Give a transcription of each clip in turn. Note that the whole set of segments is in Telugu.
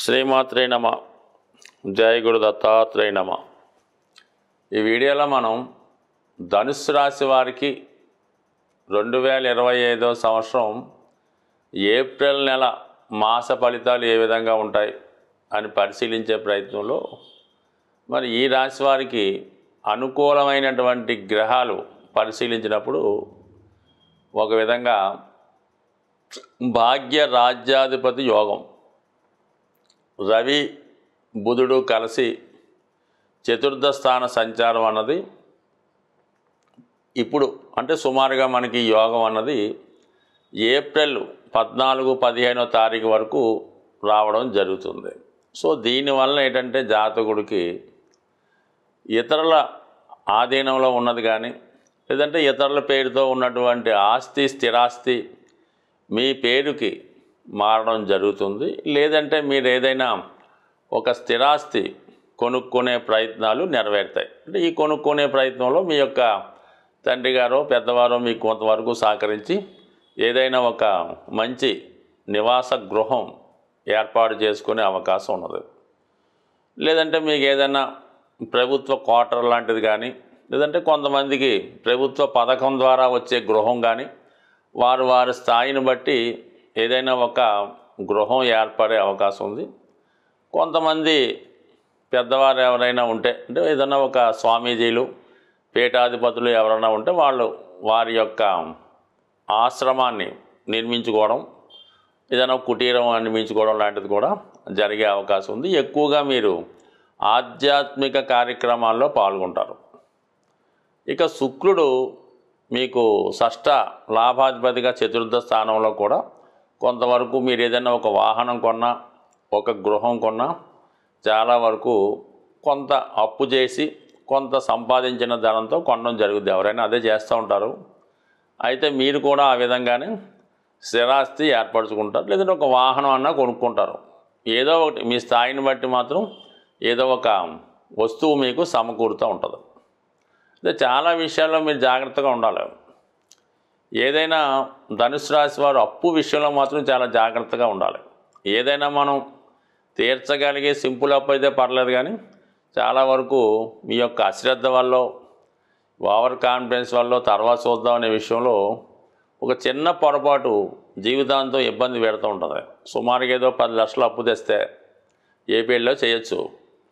శ్రీమాత్రే నమ. జయ గురు దత్తాత్రేయ నమ. ఈ వీడియోలో మనం ధనుస్సు రాశి వారికి 2025 సంవత్సరం ఏప్రిల్ నెల మాస ఫలితాలు ఏ విధంగా ఉంటాయి అని పరిశీలించే ప్రయత్నంలో మరి ఈ రాశి వారికి అనుకూలమైనటువంటి గ్రహాలు పరిశీలించినప్పుడు ఒక విధంగా భాగ్య రాజ్యాధిపతి యోగం, రవి బుధుడు కలిసి చతుర్థ స్థాన సంచారం అన్నది ఇప్పుడు అంటే సుమారుగా మనకి యోగం అన్నది ఏప్రిల్ 14-15 తారీఖు వరకు రావడం జరుగుతుంది. సో దీనివల్ల ఏంటంటే జాతకుడికి ఇతరుల ఆధీనంలో ఉన్నది కానీ లేదంటే ఇతరుల పేరుతో ఉన్నటువంటి ఆస్తి స్థిరాస్తి మీ పేరుకి మారడం జరుగుతుంది. లేదంటే మీరు ఏదైనా ఒక స్థిరాస్తి కొనుక్కునే ప్రయత్నాలు నెరవేరుతాయి. అంటే ఈ కొనుక్కునే ప్రయత్నంలో మీ యొక్క తండ్రి గారో పెద్దవారో మీకు కొంతవరకు సహకరించి ఏదైనా ఒక మంచి నివాస గృహం ఏర్పాటు చేసుకునే అవకాశం ఉన్నది. లేదంటే మీకు ఏదైనా ప్రభుత్వ క్వార్టర్ లాంటిది కానీ లేదంటే కొంతమందికి ప్రభుత్వ పథకం ద్వారా వచ్చే గృహం కానీ వారి స్థాయిని బట్టి ఏదైనా ఒక గృహం ఏర్పడే అవకాశం ఉంది. కొంతమంది పెద్దవారు ఎవరైనా ఉంటే అంటే ఏదైనా ఒక స్వామీజీలు పీఠాధిపతులు ఎవరైనా ఉంటే వాళ్ళు వారి యొక్క ఆశ్రమాన్ని నిర్మించుకోవడం, ఏదైనా కుటీరం నిర్మించుకోవడం లాంటిది కూడా జరిగే అవకాశం ఉంది. ఎక్కువగా మీరు ఆధ్యాత్మిక కార్యక్రమాల్లో పాల్గొంటారు. ఇక శుక్రుడు మీకు షష్ఠ లాభాధిపతిగా చతుర్థ స్థానంలో కూడా కొంతవరకు మీరు ఏదైనా ఒక వాహనం కొన్నా ఒక గృహం కొన్నా చాలా వరకు కొంత అప్పు చేసి కొంత సంపాదించిన ధనంతో కొనడం జరుగుతుంది. ఎవరైనా అదే చేస్తూ ఉంటారు. అయితే మీరు కూడా ఆ విధంగానే స్థిరాస్తి ఏర్పరచుకుంటారు, లేదంటే ఒక వాహనం అన్నా కొనుక్కుంటారు. ఏదో ఒకటి మీ స్థాయిని బట్టి మాత్రం ఏదో ఒక వస్తువు మీకు సమకూరుతూ ఉంటుంది. అంటే చాలా విషయాల్లో మీరు జాగ్రత్తగా ఉండాలి. ఏదైనా ధనుసు రాశి వారు అప్పు విషయంలో మాత్రం చాలా జాగ్రత్తగా ఉండాలి. ఏదైనా మనం తీర్చగలిగే సింపుల్ అప్పు అయితే పర్లేదు, కానీ చాలా వరకు మీ యొక్క అశ్రద్ధ వల్ల ఓవర్ కాన్ఫిడెన్స్ వల్ల తర్వాత చూద్దాం అనే విషయంలో ఒక చిన్న పొరపాటు జీవితాంతం ఇబ్బంది పెడుతూ ఉంటుంది. సుమారుగా ఏదో 10 లక్షలు అప్పు తెస్తే ఏపీలో చేయొచ్చు,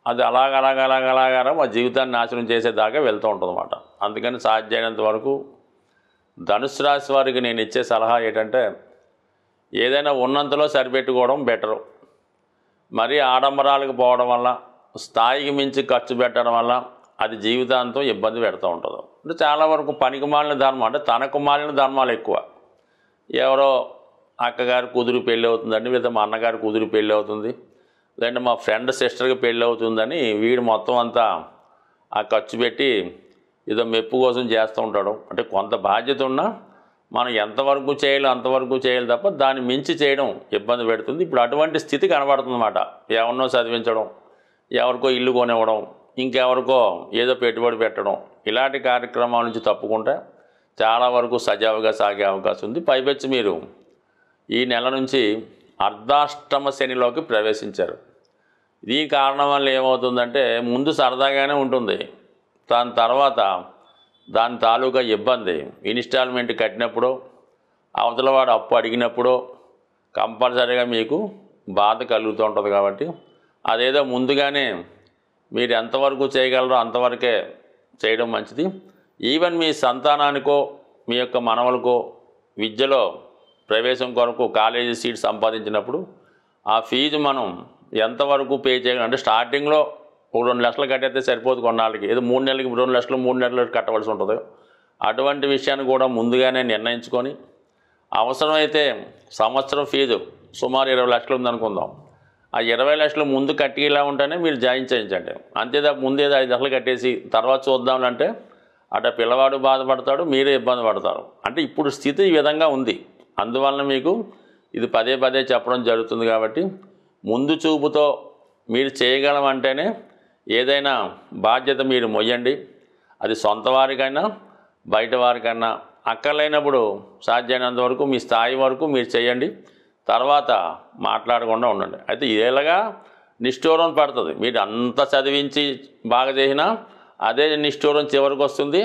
అది అలాగ మా జీవితాన్ని నాశనం చేసేదాకా వెళ్తూ ఉంటుంది అన్నమాట. అందుకని సాధ్యమైనంత వరకు ధనుసు రాశి వారికి నేను ఇచ్చే సలహా ఏంటంటే ఏదైనా ఉన్నంతలో సరిపెట్టుకోవడం బెటరు. మరీ ఆడంబరాలకు పోవడం వల్ల స్థాయికి మించి ఖర్చు పెట్టడం వల్ల అది జీవితాంతం ఇబ్బంది పెడుతూ ఉంటుంది. అంటే చాలా వరకు పనికి మాలిన ధర్మం, అంటే తనకు మాలిన ధర్మాలు ఎక్కువ. ఎవరో అక్కగారి కూతురు పెళ్ళి అవుతుందండి, లేదా మా అన్నగారి కూతురు పెళ్ళి అవుతుంది, లేదంటే మా ఫ్రెండ్ సిస్టర్కి పెళ్ళి అవుతుందని వీడు మొత్తం అంతా ఆ ఖర్చు పెట్టి ఏదో మెప్పు కోసం చేస్తూ ఉంటాడు. అంటే కొంత బాధ్యత ఉన్నా మనం ఎంతవరకు చేయాలో అంతవరకు చేయాలి తప్ప దాన్ని మించి చేయడం ఇబ్బంది పెడుతుంది. ఇప్పుడు అటువంటి స్థితి కనబడుతుందన్నమాట. ఎవరినో చదివించడం, ఎవరికో ఇల్లు కొనివ్వడం, ఇంకెవరికో ఏదో పెట్టుబడి పెట్టడం, ఇలాంటి కార్యక్రమాల నుంచి తప్పుకుంటే చాలా వరకు సజావుగా సాగే అవకాశం ఉంది. పైపెచ్చి మీరు ఈ నెల నుంచి అర్ధాష్టమ శనిలోకి ప్రవేశించారు. ఈ కారణం వల్ల ఏమవుతుందంటే ముందు సరదాగానే ఉంటుంది, దాని తర్వాత దాని తాలూకా ఇబ్బంది ఇన్స్టాల్మెంట్ కట్టినప్పుడు అవతల వాడు అప్పు అడిగినప్పుడు కంపల్సరీగా మీకు బాధ కలుగుతూ ఉంటుంది. కాబట్టి అదేదో ముందుగానే మీరు ఎంతవరకు చేయగలరో అంతవరకే చేయడం మంచిది. ఈవెన్ మీ సంతానానికో మీ యొక్క మనవలకో విద్యలో ప్రవేశం కొరకు కాలేజీ సీట్ సంపాదించినప్పుడు ఆ ఫీజు మనం ఎంతవరకు పే చేయగలం, అంటే స్టార్టింగ్లో ఒక 2 లక్షలు కట్టేస్తే సరిపోదు, కొన్నాళ్ళకి ఏదో 3 నెలలకి 2 లక్షలు 3 నెలలు కట్టవలసి ఉంటుంది. అటువంటి విషయాన్ని కూడా ముందుగానే నిర్ణయించుకొని అవసరమైతే సంవత్సరం ఫీజు సుమారు 20 లక్షలు ఉందనుకుందాం, ఆ 20 లక్షలు ముందు కట్టేలా ఉంటేనే మీరు జాయిన్ చేయించండి. అంతేదా ముందేదో 5 లక్షలు కట్టేసి తర్వాత చూద్దామంటే అటు పిల్లవాడు బాధపడతాడు, మీరే ఇబ్బంది పడతారు. అంటే ఇప్పుడు స్థితి ఈ విధంగా ఉంది. అందువలన మీకు ఇది పదే పదే చెప్పడం జరుగుతుంది. కాబట్టి ముందు చూపుతో మీరు చేయగలమంటేనే ఏదైనా బాధ్యత మీరు మొయ్యండి. అది సొంత వారికైనా బయట వారికైనా అక్కర్లేనప్పుడు సాధ్యమైనంత వరకు మీ స్థాయి వరకు మీరు చేయండి. తర్వాత మాట్లాడకుండా ఉండండి. అయితే ఇదేలాగా నిష్ఠూరం పడుతుంది. మీరు అంత చదివించి బాగా చేసినా అదే నిష్ఠూరం చివరికి వస్తుంది.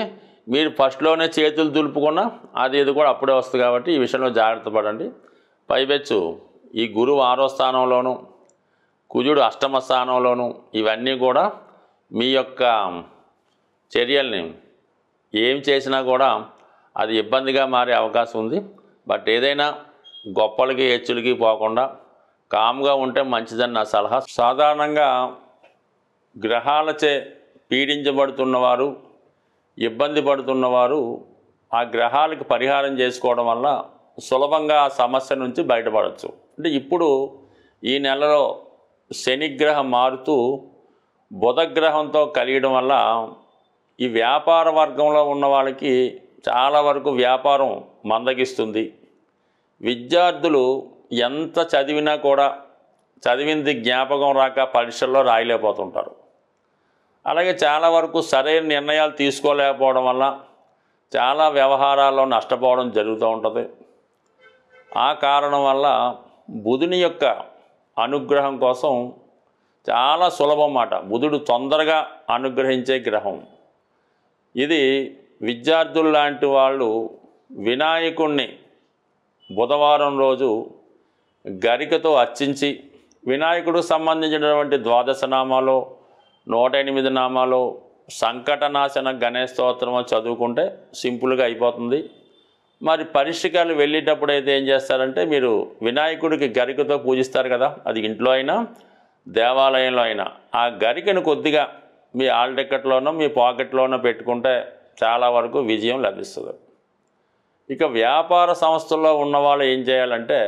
మీరు ఫస్ట్లోనే చేతులు దులుపుకున్నా ఇది కూడా అప్పుడే వస్తుంది. కాబట్టి ఈ విషయంలో జాగ్రత్త పడండి. పైపెచ్చు ఈ గురువు 6వ స్థానంలోను, కుజుడు 8వ స్థానంలోను, ఇవన్నీ కూడా మీ యొక్క చర్యల్ని ఏం చేసినా కూడా అది ఇబ్బందిగా మారే అవకాశం ఉంది. బట్ ఏదైనా గొప్పలకి హెచ్చులకి పోకుండా కామ్గా ఉంటే మంచిదని నా సలహా. సాధారణంగా గ్రహాలచే పీడించబడుతున్నవారు, ఇబ్బంది పడుతున్నవారు ఆ గ్రహాలకు పరిహారం చేసుకోవడం వల్ల సులభంగా ఆ సమస్య నుంచి బయటపడవచ్చు. అంటే ఇప్పుడు ఈ నెలలో శనిగ్రహం మారుతూ బుధగ్రహంతో కలియడం వల్ల ఈ వ్యాపార వర్గంలో ఉన్న వాళ్ళకి చాలా వరకు వ్యాపారం మందగిస్తుంది. విద్యార్థులు ఎంత చదివినా కూడా చదివింది జ్ఞాపకం రాక పరీక్షల్లో రాయలేకపోతుంటారు. అలాగే చాలా వరకు సరైన నిర్ణయాలు తీసుకోలేకపోవడం వల్ల చాలా వ్యవహారాల్లో నష్టపోవడం జరుగుతూ ఉంటుంది. ఆ కారణం వల్ల బుధుని యొక్క అనుగ్రహం కోసం చాలా సులభం మాట. బుధుడు తొందరగా అనుగ్రహించే గ్రహం. ఇది విద్యార్థులు లాంటి వాళ్ళు వినాయకుణ్ణి బుధవారం రోజు గరికతో అర్చించి వినాయకుడికి సంబంధించినటువంటి 12 నామాలు, 108 నామాలు, సంకటనాశన గణేష్ స్తోత్రం చదువుకుంటే సింపుల్గా అయిపోతుంది. మరి పరీక్షకాలు వెళ్ళేటప్పుడు అయితే ఏం చేస్తారంటే, మీరు వినాయకుడికి గరికతో పూజిస్తారు కదా, అది ఇంట్లో అయినా దేవాలయంలో అయినా ఆ గరికను కొద్దిగా మీ హాల్ టికెట్లోనో మీ పాకెట్లోనో పెట్టుకుంటే చాలా వరకు విజయం లభిస్తుంది. ఇక వ్యాపార సంస్థల్లో ఉన్నవాళ్ళు ఏం చేయాలంటే,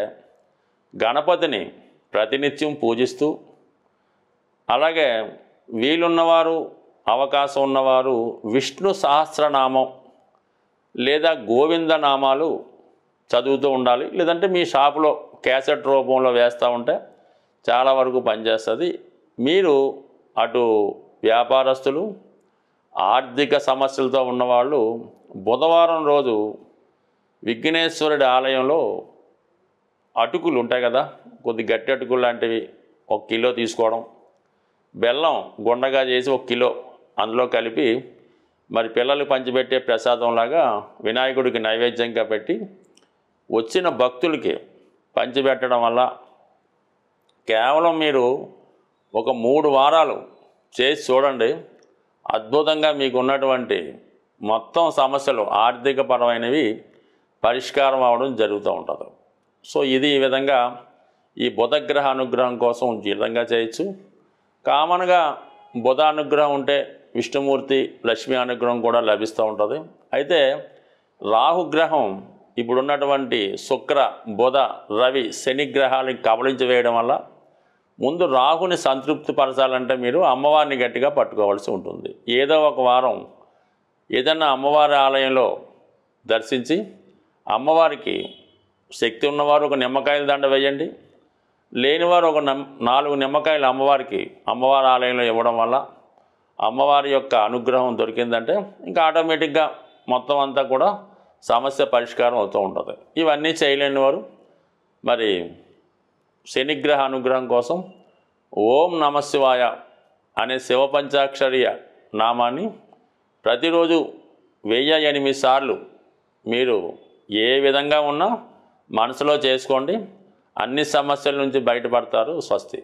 గణపతిని ప్రతినిత్యం పూజిస్తూ, అలాగే వీలున్నవారు అవకాశం ఉన్నవారు విష్ణు సహస్రనామం లేదా గోవింద నామాలు చదువుతూ ఉండాలి. లేదంటే మీ షాపులో క్యాసెట్ రూపంలో వేస్తూ ఉంటే చాలా వరకు పనిచేస్తుంది. మీరు అటు వ్యాపారస్తులు, ఆర్థిక సమస్యలతో ఉన్నవాళ్ళు బుధవారం రోజు విఘ్నేశ్వరుడి ఆలయంలో అటుకులు ఉంటాయి కదా, కొద్ది గట్టి అటుకులు లాంటివి 1 కిలో తీసుకోవడం, బెల్లం గుండగా చేసి 1 కిలో అందులో కలిపి మరి పిల్లలు పంచిపెట్టే ప్రసాదంలాగా వినాయకుడికి నైవేద్యంగా పెట్టి వచ్చిన భక్తులకి పంచిపెట్టడం వల్ల కేవలం మీరు ఒక 3 వారాలు చేసి చూడండి, అద్భుతంగా మీకు ఉన్నటువంటి మొత్తం సమస్యలు ఆర్థిక పరమైనవి పరిష్కారం అవడం జరుగుతూ ఉంటుంది. సో ఇది ఈ విధంగా ఈ బుధగ్రహ అనుగ్రహం కోసం ఈ విధంగా చేయొచ్చు. కామన్గా బుధ అనుగ్రహం ఉంటే విష్ణుమూర్తి, లక్ష్మీ అనుగ్రహం కూడా లభిస్తూ ఉంటుంది. అయితే రాహుగ్రహం ఇప్పుడున్నటువంటి శుక్ర, బుధ, రవి, శని గ్రహాలను కబళించి వేయడం వల్ల ముందు రాహుని సంతృప్తి పరచాలంటే మీరు అమ్మవారిని గట్టిగా పట్టుకోవాల్సి ఉంటుంది. ఏదో ఒక వారం ఏదన్నా అమ్మవారి ఆలయంలో దర్శించి అమ్మవారికి శక్తి ఉన్నవారు ఒక నిమ్మకాయల దండ వేయండి, లేనివారు ఒక 4 నిమ్మకాయలు అమ్మవారి ఆలయంలో ఇవ్వడం వల్ల అమ్మవారి యొక్క అనుగ్రహం దొరికిందంటే ఇంకా ఆటోమేటిక్గా మొత్తం అంతా కూడా సమస్య పరిష్కారం అవుతూ ఉంటుంది. ఇవన్నీ చేయలేని వారు మరి శనిగ్రహ అనుగ్రహం కోసం ఓం నమశివాయ అనే శివ పంచాక్షరీయ నామాన్ని ప్రతిరోజు 1008 సార్లు మీరు ఏ విధంగా ఉన్నా మనసులో చేసుకోండి. అన్ని సమస్యల నుంచి బయటపడతారు. స్వస్తి.